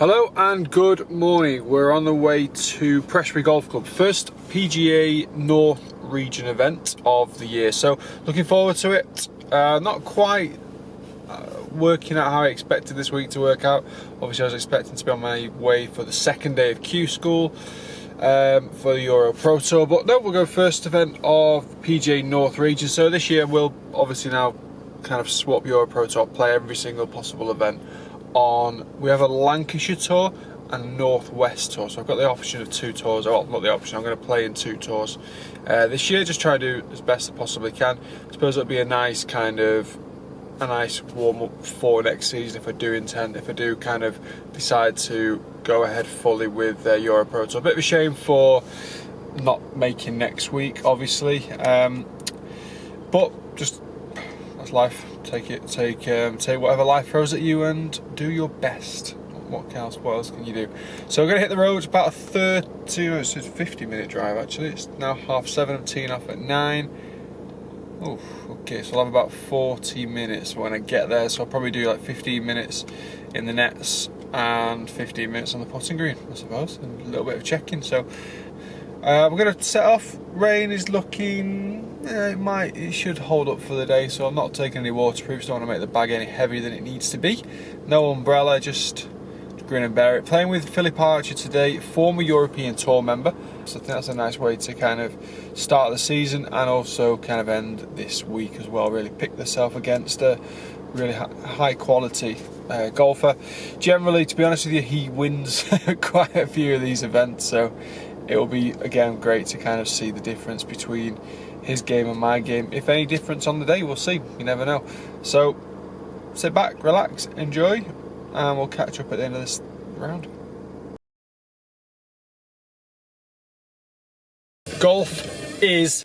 Hello and good morning. We're on the way to Prestbury Golf Club, first PGA North region event of the year. So looking forward to it. Not quite working out how I expected this week to work out. Obviously I was expecting to be on my way for the second day of Q School for the Euro Pro Tour, but no, we'll go first event of PGA North region. So this year we'll obviously now kind of swap Euro Pro Tour, play every single possible event. We have a Lancashire tour and a Northwest tour, so I've got the option of two tours. Well, not the option, I'm going to play in two tours this year. Just try to do as best I possibly can. I suppose it'll be a nice warm up for next season if I do kind of decide to go ahead fully with Euro Pro Tour. A bit of a shame for not making next week, obviously, but just that's life. Take whatever life throws at you and do your best. What else can you do? So we're going to hit the road. It's about a 50-minute drive actually. It's now 7:30. I'm teeing off at 9. Oh, okay, so I'll have about 40 minutes when I get there. So I'll probably do like 15 minutes in the nets and 15 minutes on the putting green, I suppose, and a little bit of checking. So we're going to set off. Rain is looking, it should hold up for the day, so I'm not taking any waterproofs. Don't want to make the bag any heavier than it needs to be. No umbrella, just grin and bear it. Playing with Philip Archer today, former European Tour member, so I think that's a nice way to kind of start the season and also kind of end this week as well. Really pick yourself against a really high quality golfer. Generally, to be honest with you, he wins quite a few of these events, so it will be again great to kind of see the difference between his game and my game. If any difference on the day, we'll see. You never know. So sit back, relax, enjoy, and we'll catch up at the end of this round. Golf is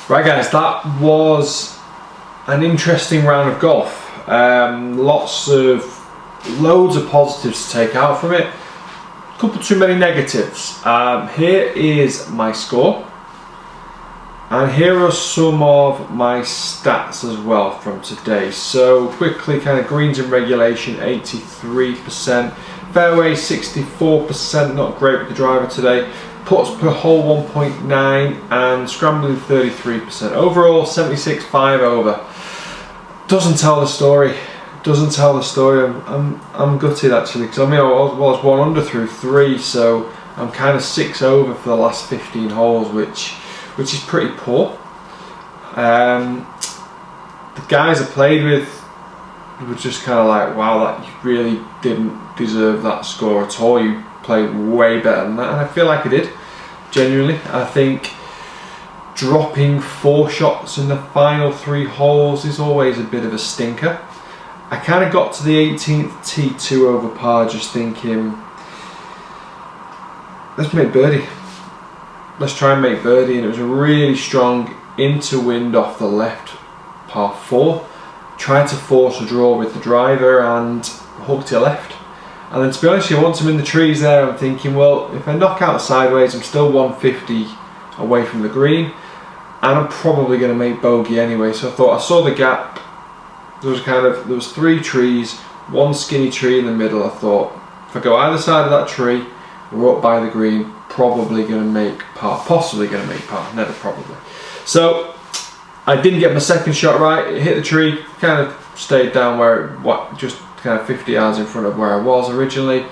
right, guys. That was an interesting round of golf. Loads of positives to take out from it. A couple too many negatives. Here is my score, and here are some of my stats as well from today. So quickly, kind of greens in regulation 83%, fairway 64%, not great with the driver today. Putts per hole 1.9 and scrambling 33%. Overall 76.5 over. Doesn't tell the story. I'm gutted actually, because I mean I was 1 under through 3, so I'm kind of 6 over for the last 15 holes, which is pretty poor. The guys I played with were just kind of like, wow, that you really didn't deserve that score at all. You played way better than that, and I feel like I did. Genuinely, I think dropping 4 shots in the final 3 holes is always a bit of a stinker. I kind of got to the 18th tee 2 over par, just thinking, let's make birdie. Let's try and make birdie, and it was a really strong into wind off the left par 4. Tried to force a draw with the driver and hooked it left. And then, to be honest, once I'm in the trees there, I'm thinking, well, if I knock out sideways, I'm still 150 away from the green, and I'm probably going to make bogey anyway. So I thought, I saw the gap. There was 3 trees, 1 skinny tree in the middle. I thought, if I go either side of that tree, we're up by the green, probably going to make par, possibly going to make par, never probably. So I didn't get my second shot right. It hit the tree, kind of stayed down just kind of 50 yards in front of where I was originally.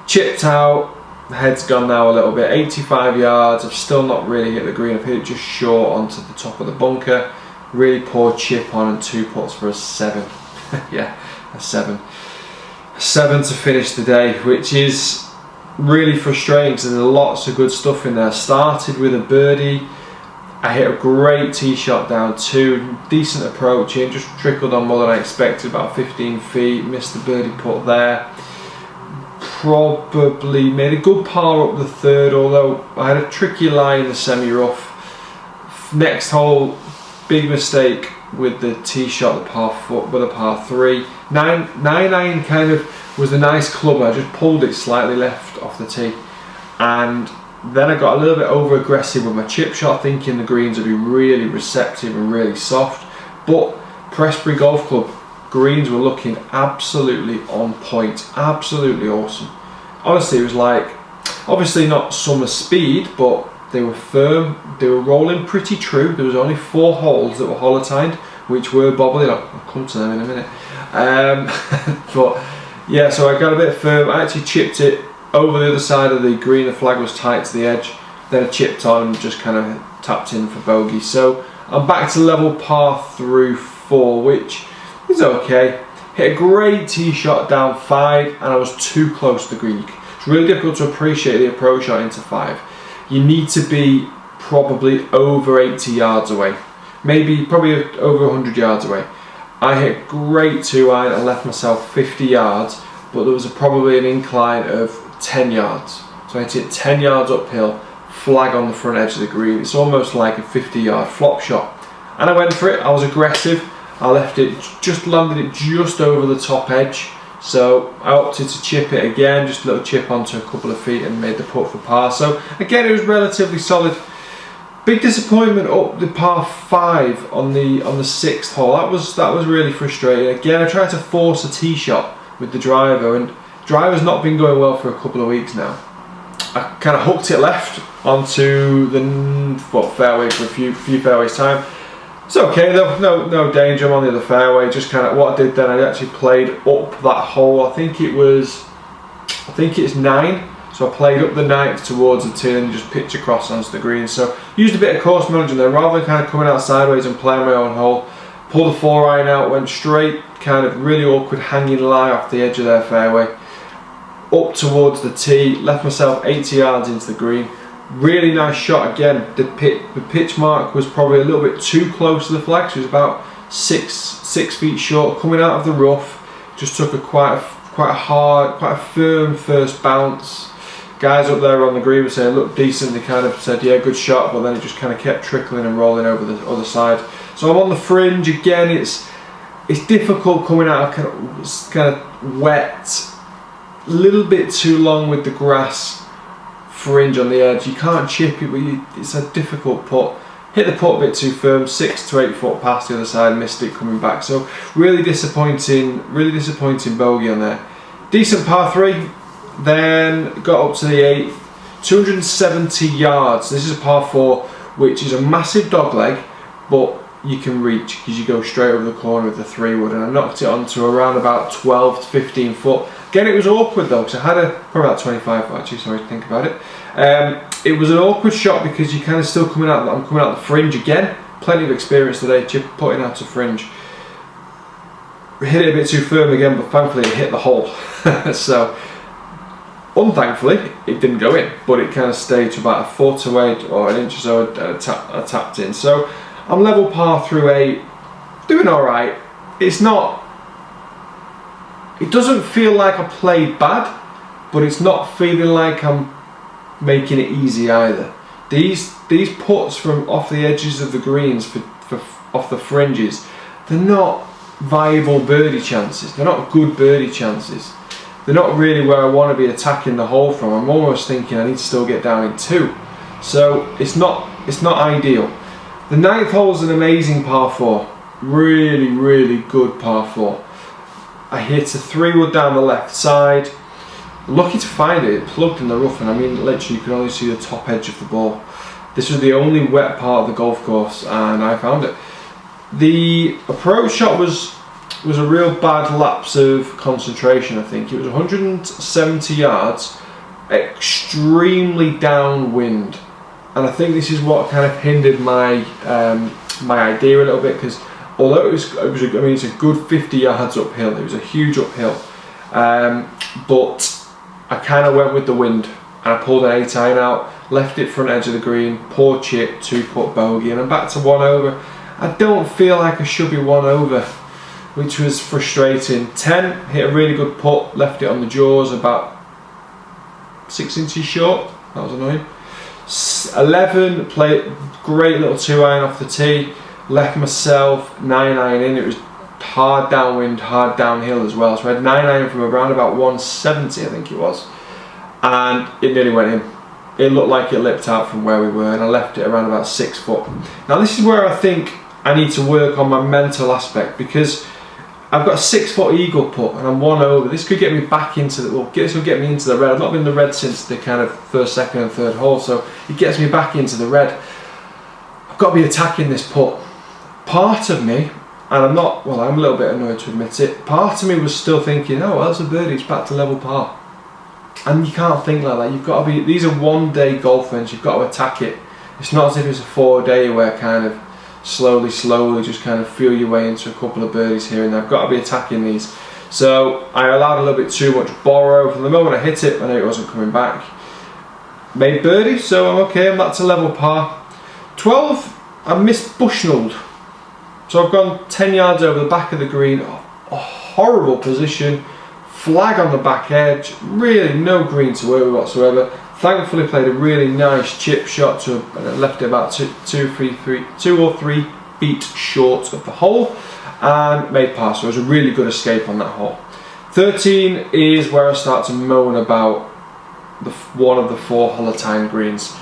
Chipped out, the head's gone now a little bit, 85 yards. I've still not really hit the green. I've hit it just short onto the top of the bunker. Really poor chip on and 2 putts for a 7. Yeah, a 7. A 7 to finish the day, which is really frustrating because there's lots of good stuff in there. Started with a birdie. I hit a great tee shot down 2, decent approach in, just trickled on more than I expected, about 15 feet, missed the birdie putt there. Probably made a good par up the 3rd, although I had a tricky lie in the semi-rough. Next hole, big mistake with the tee shot, the par 3. 9 kind of was a nice club. I just pulled it slightly left off the tee, and Then I got a little bit over aggressive with my chip shot, thinking the greens would be really receptive and really soft. But Prestbury Golf Club greens were looking absolutely on point, absolutely awesome. Honestly, it was like, obviously not summer speed, but they were firm, they were rolling pretty true. There was only 4 holes that were holotined, which were bobbling. I'll come to them in a minute. But yeah, so I got a bit firm. I actually chipped it over the other side of the green. The flag was tight to the edge. Then I chipped on and just kind of tapped in for bogey. So I'm back to level par through 4, which is okay. Hit a great tee shot down 5, and I was too close to the green. It's really difficult to appreciate the approach shot into 5. You need to be probably over 80 yards away, probably over 100 yards away. I hit great 2-iron and left myself 50 yards, but there was probably an incline of 10 yards. So I hit it 10 yards uphill, flag on the front edge of the green. It's almost like a 50-yard flop shot. And I went for it. I was aggressive. I left it, just landed it just over the top edge. So I opted to chip it again, just a little chip onto a couple of feet, and made the putt for par. So again, it was relatively solid. Big disappointment up the par 5 on the 6th hole. That was really frustrating. Again, I tried to force a tee shot with the driver, and driver's not been going well for a couple of weeks now. I kind of hooked it left onto the fairway for a few fairways time. It's okay though, no danger. I'm on the other fairway. Just kind of what I did then, I actually played up that hole. I think it's 9. So I played up the 9th towards the tee and just pitched across onto the green. So used a bit of course management there, rather than kind of coming out sideways and playing my own hole. Pulled the 4-iron out, went straight, kind of really awkward hanging lie off the edge of their fairway, up towards the tee. Left myself 80 yards into the green. Really nice shot again. The pitch mark was probably a little bit too close to the flag, so it was about six feet short. Coming out of the rough, just took quite a firm first bounce. Guys up there on the green were saying looked decent. They kind of said yeah, good shot, but then it just kind of kept trickling and rolling over the other side. So I'm on the fringe again. It's difficult coming out of kind of wet, a little bit too long with the grass fringe on the edge. You can't chip it, but it's a difficult putt. Hit the putt a bit too firm, 6 to 8 foot past the other side, missed it coming back. So really disappointing bogey on there. Decent par 3, then got up to the 8th, 270 yards. This is a par 4, which is a massive dog leg, but you can reach because you go straight over the corner with the 3-wood, and I knocked it onto around about 12 to 15 foot. Again, it was awkward though, because I had probably about 25 foot actually, sorry to think about it. It was an awkward shot because you kind of still I'm coming out the fringe again. Plenty of experience today, putting out a fringe. Hit it a bit too firm again, but thankfully it hit the hole. So, unthankfully, it didn't go in, but it kind of stayed to about a foot away or an inch or so. I tapped in. So, I'm level par through 8, doing all right. It doesn't feel like I played bad, but it's not feeling like I'm making it easy either. These putts from off the edges of the greens off the fringes, they're not viable birdie chances. They're not good birdie chances. They're not really where I want to be attacking the hole from. I'm almost thinking I need to still get down in 2. So it's not ideal. The 9th hole is an amazing par 4. Really, really good par 4. I hit a 3-wood down the left side. Lucky to find it plugged in the rough, and I mean literally you could only see the top edge of the ball. This was the only wet part of the golf course, and I found it. The approach shot was a real bad lapse of concentration. I think it was 170 yards, extremely downwind, and I think this is what kind of hindered my idea a little bit, because although it's a good 50 yards uphill, it was a huge uphill, but I kind of went with the wind and I pulled an 8-iron out, left it front edge of the green, poor chip, 2-putt bogey, and I'm back to 1 over. I don't feel like I should be 1 over, which was frustrating. 10, hit a really good putt, left it on the jaws about 6 inches short, that was annoying. 11, played great little 2-iron off the tee, left myself 9-iron in. It was hard downwind, hard downhill as well, so I had 9-iron from around about 170 I think it was, and it nearly went in. it looked like it lipped out from where we were, and I left it around about 6 foot. Now this is where I think I need to work on my mental aspect, because I've got a 6 foot eagle putt and I'm 1 over. This could get me back into the, well, this will get me into the red. I've not been in the red since the kind of first, second and third hole, so it gets me back into the red. I've got to be attacking this putt. Part of me, and I'm not, well, I'm a little bit annoyed to admit it, part of me was still thinking, oh, well, that's a birdie, it's back to level par. And you can't think like that. You've got to be, these are 1 day golf events, you've got to attack it. It's not as if it's a 4 day where kind of slowly just kind of feel your way into a couple of birdies here and there. I've got to be attacking these. So I allowed a little bit too much borrow. From the moment I hit it, I knew it wasn't coming back. Made birdie, so I'm okay, I'm back to level par. 12, I missed Bushnelled. So I've gone 10 yards over the back of the green, a horrible position, flag on the back edge, really no green to work with whatsoever. Thankfully played a really nice chip shot to, and left it about 2 or 3 feet short of the hole, and made par, so it was a really good escape on that hole. 13 is where I start to moan about one of the 4 Holotine greens.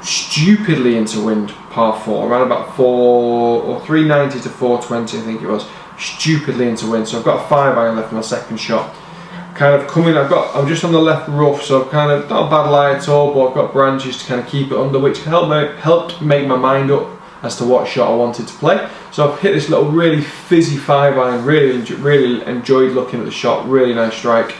Stupidly into wind, par 4, around about 4 or 390 to 420 I think it was, stupidly into wind. So I've got a 5 iron left for my second shot. Kind of coming, I'm just on the left rough, so I've kind of, not a bad lie at all, but I've got branches to kind of keep it under, which helped make my mind up as to what shot I wanted to play. So I've hit this little really fizzy 5 iron, really enjoyed looking at the shot, really nice strike.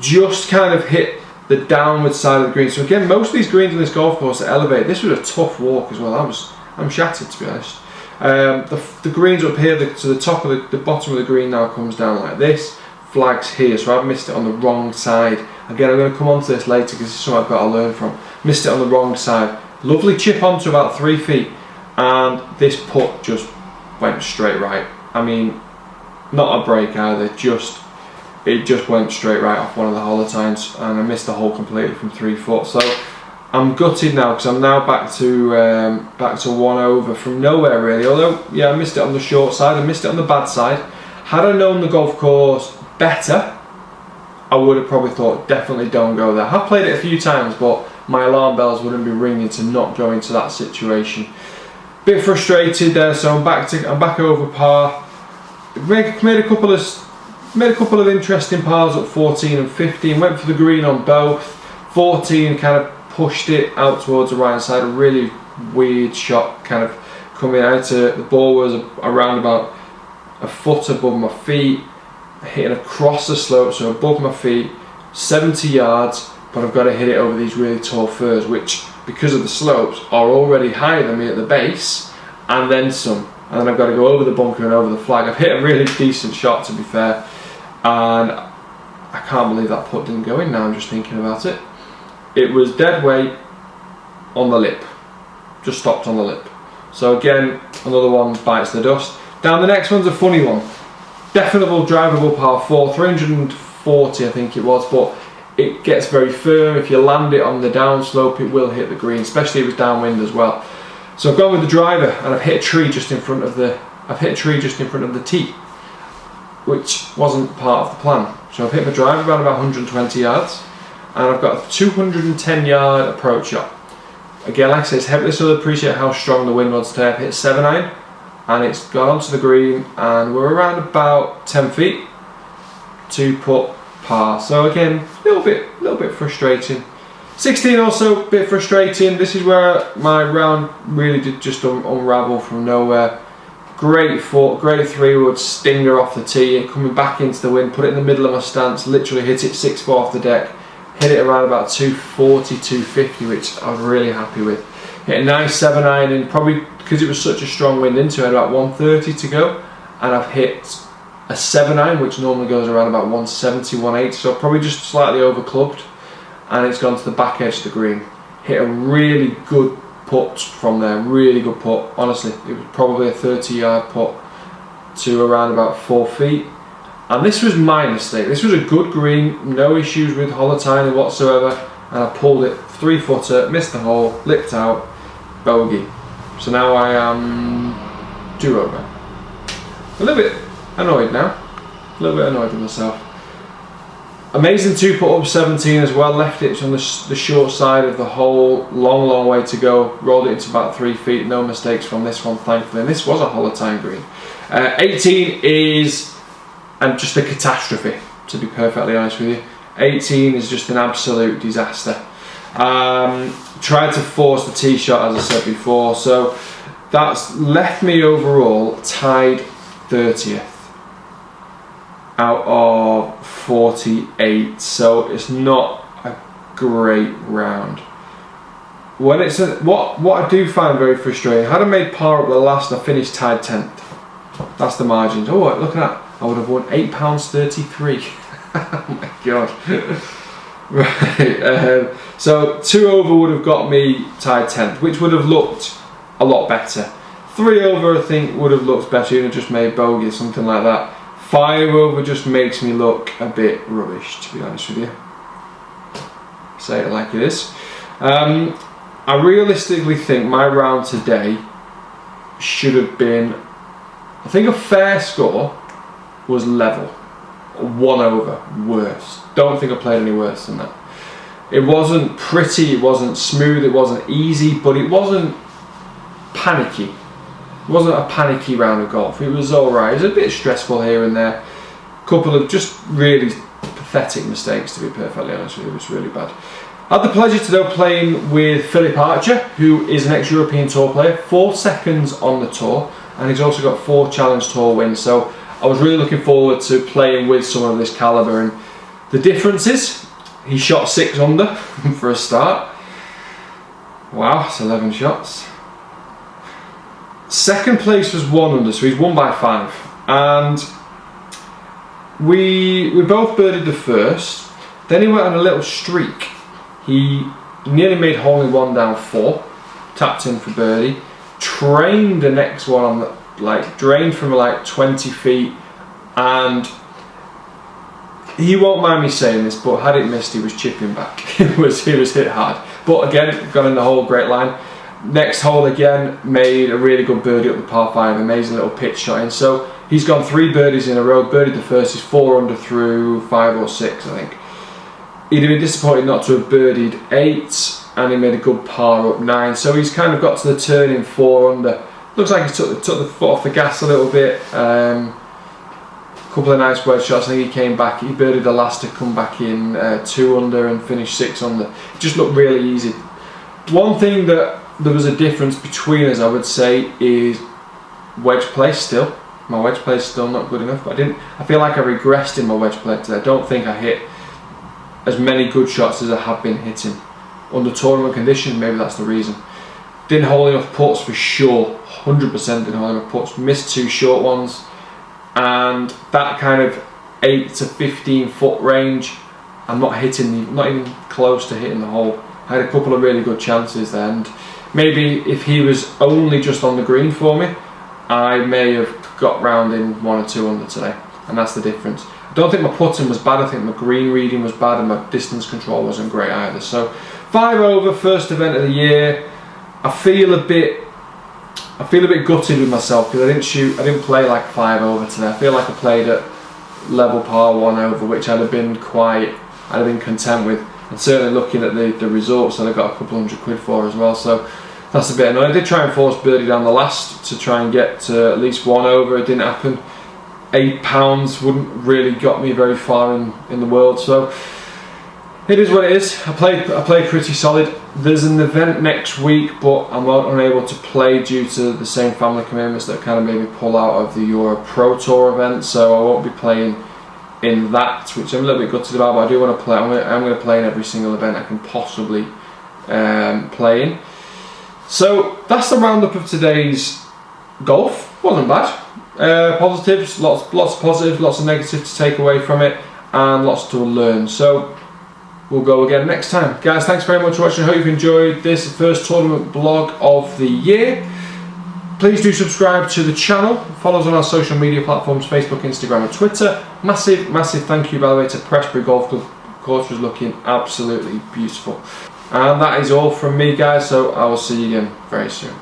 Just kind of hit the downward side of the green. So again, most of these greens on this golf course are elevated. This was a tough walk as well. I'm shattered, to be honest. The greens up here, so the top of the bottom of the green now comes down like this. Flags here, so I've missed it on the wrong side. Again, I'm going to come on to this later because this is something I've got to learn from. Missed it on the wrong side. Lovely chip onto about 3 feet, and this putt just went straight right. I mean, not a break either, it just went straight right off one of the Holotines, and I missed the hole completely from 3 foot. So I'm gutted now because I'm now back to 1 over from nowhere really. Although, yeah, I missed it on the short side, I missed it on the bad side. Had I known the golf course better, I would have probably thought definitely don't go there. I've played it a few times, but my alarm bells wouldn't be ringing to not go into that situation. Bit frustrated there, so I'm back over par. Made a couple of interesting pars at 14 and 15. Went for the green on both. 14 kind of pushed it out towards the right side. A really weird shot, kind of coming out. The ball was around about a foot above my feet, hitting across the slope, so above my feet, 70 yards, but I've got to hit it over these really tall firs, which, because of the slopes, are already higher than me at the base, and then some. And then I've got to go over the bunker and over the flag. I've hit a really decent shot, to be fair, and I can't believe that putt didn't go in now, I'm just thinking about it. It was dead weight on the lip, just stopped on the lip. So again, another one bites the dust. Now the next one's a funny one. Definable drivable par 4, 340 I think it was, but it gets very firm. If you land it on the downslope, it will hit the green, especially if it's downwind as well. So I've gone with the driver, and I've hit a tree just in front of the tee, which wasn't part of the plan. So I've hit my driver around about 120 yards, and I've got a 210 yard approach shot. Again, like I say, it's heavy, so I appreciate how strong the wind was today. I've hit 7 iron, and it's gone onto the green, and we're around about 10 feet to putt par. So again, a little bit frustrating. 16 also a bit frustrating. This is where my round really did just unravel from nowhere. Great 3-wood stinger off the tee, coming back into the wind, put it in the middle of my stance, literally hit it 6 foot off the deck, hit it around about 240, 250, which I was really happy with. Hit a nice 7 iron in, probably because it was such a strong wind into it, about 130 to go, and I've hit a 7 iron, which normally goes around about 170, 180, so probably just slightly over clubbed, and it's gone to the back edge of the green. Hit a really good putt from there, really good putt. Honestly, it was probably a 30-yard putt to around about 4 feet. And this was my mistake. This was a good green, no issues with Holotine whatsoever, and I pulled it 3-footer, missed the hole, lipped out, bogey. So now I am do-over. A little bit annoyed now, a little bit annoyed with myself. Amazing 2 putt up 17 as well, left it on the short side of the hole, long way to go, rolled it into about 3 feet, no mistakes from this one thankfully, and this was a Hall of Time green. 18 is just a catastrophe, to be perfectly honest with you. 18 is just an absolute disaster. Tried to force the tee shot as I said before, so that's left me overall tied 30th out of 48, so it's not a great round. When it's what I do find very frustrating, had I made par at the last, I finished tied 10th. That's the margins. Oh, look at that! I would have won £8.33. Oh my god! Right. So 2 over would have got me tied 10th, which would have looked a lot better. 3 over I think would have looked better, even just made bogey or something like that. 5 over just makes me look a bit rubbish, to be honest with you. Say it like it is. I realistically think my round today should have been, I think a fair score was level. 1 over, worse. Don't think I played any worse than that. It wasn't pretty, it wasn't smooth, it wasn't easy, but it wasn't panicky. It wasn't a panicky round of golf. It was alright. It was a bit stressful here and there. A couple of just really pathetic mistakes, to be perfectly honest with you. It was really bad. I had the pleasure today playing with Philip Archer, who is an ex-European Tour player, 4 seconds on the tour, and he's also got 4 Challenge Tour wins. So I was really looking forward to playing with someone of this calibre. And the difference is, he shot 6 under for a start. Wow, that's 11 shots. Second place was 1 under, so he's won by 5. And we both birdied the first. Then he went on a little streak. He nearly made hole in one down 4, tapped in for birdie, trained the next one on the, drained from 20 feet, and he won't mind me saying this, but had it missed, he was chipping back. He was hit hard. But again, got in the hole, great line. Next hole again, made a really good birdie up the par 5, amazing little pitch shot in. So he's gone 3 birdies in a row, birdied the first, he's 4 under through 5 or 6, I think. He'd have been disappointed not to have birdied 8, and he made a good par up 9. So he's kind of got to the turn in 4 under. Looks like he took the foot off the gas a little bit. Couple of nice wedge shots. I think he came back. He birdied the last to come back in 2 under and finish 6 under. It just looked really easy. One thing that there was a difference between us, I would say, is wedge play still. My wedge play is still not good enough. But I feel like I regressed in my wedge play today. I don't think I hit as many good shots as I have been hitting. Under tournament conditions, maybe that's the reason. Didn't hold enough putts for sure. 100% didn't hold enough putts. Missed 2 short ones. And that kind of 8 to 15 foot range, I'm not hitting, not even close to hitting the hole. I had a couple of really good chances there, and maybe if he was only just on the green for me, I may have got round in 1 or 2 under today, and that's the difference. I don't think my putting was bad, I think my green reading was bad, and my distance control wasn't great either. So 5 over, first event of the year. I feel a bit gutted with myself because I didn't play like 5 over today. I feel like I played at level par 1 over, which I'd have been content with. And certainly looking at the results that I got a couple £100 for as well. So that's a bit annoying. I did try and force birdie down the last to try and get to at least 1 over. It didn't happen. £8 wouldn't really got me very far in the world. So it is what it is. I played pretty solid. There's an event next week, but I'm unable to play due to the same family commitments that kind of made me pull out of the Euro Pro Tour event. So I won't be playing in that, which I'm a little bit gutted about. But I do want to play. I'm going to play in every single event I can possibly play in. So that's the roundup of today's golf. Wasn't bad. Positives, lots of positives, lots of negatives to take away from it, and lots to learn. So we'll go again next time. Guys, thanks very much for watching. I hope you've enjoyed this first tournament blog of the year. Please do subscribe to the channel. Follow us on our social media platforms, Facebook, Instagram and Twitter. Massive thank you, by the way, to Prestbury Golf Club. The course was looking absolutely beautiful. And that is all from me, guys, so I will see you again very soon.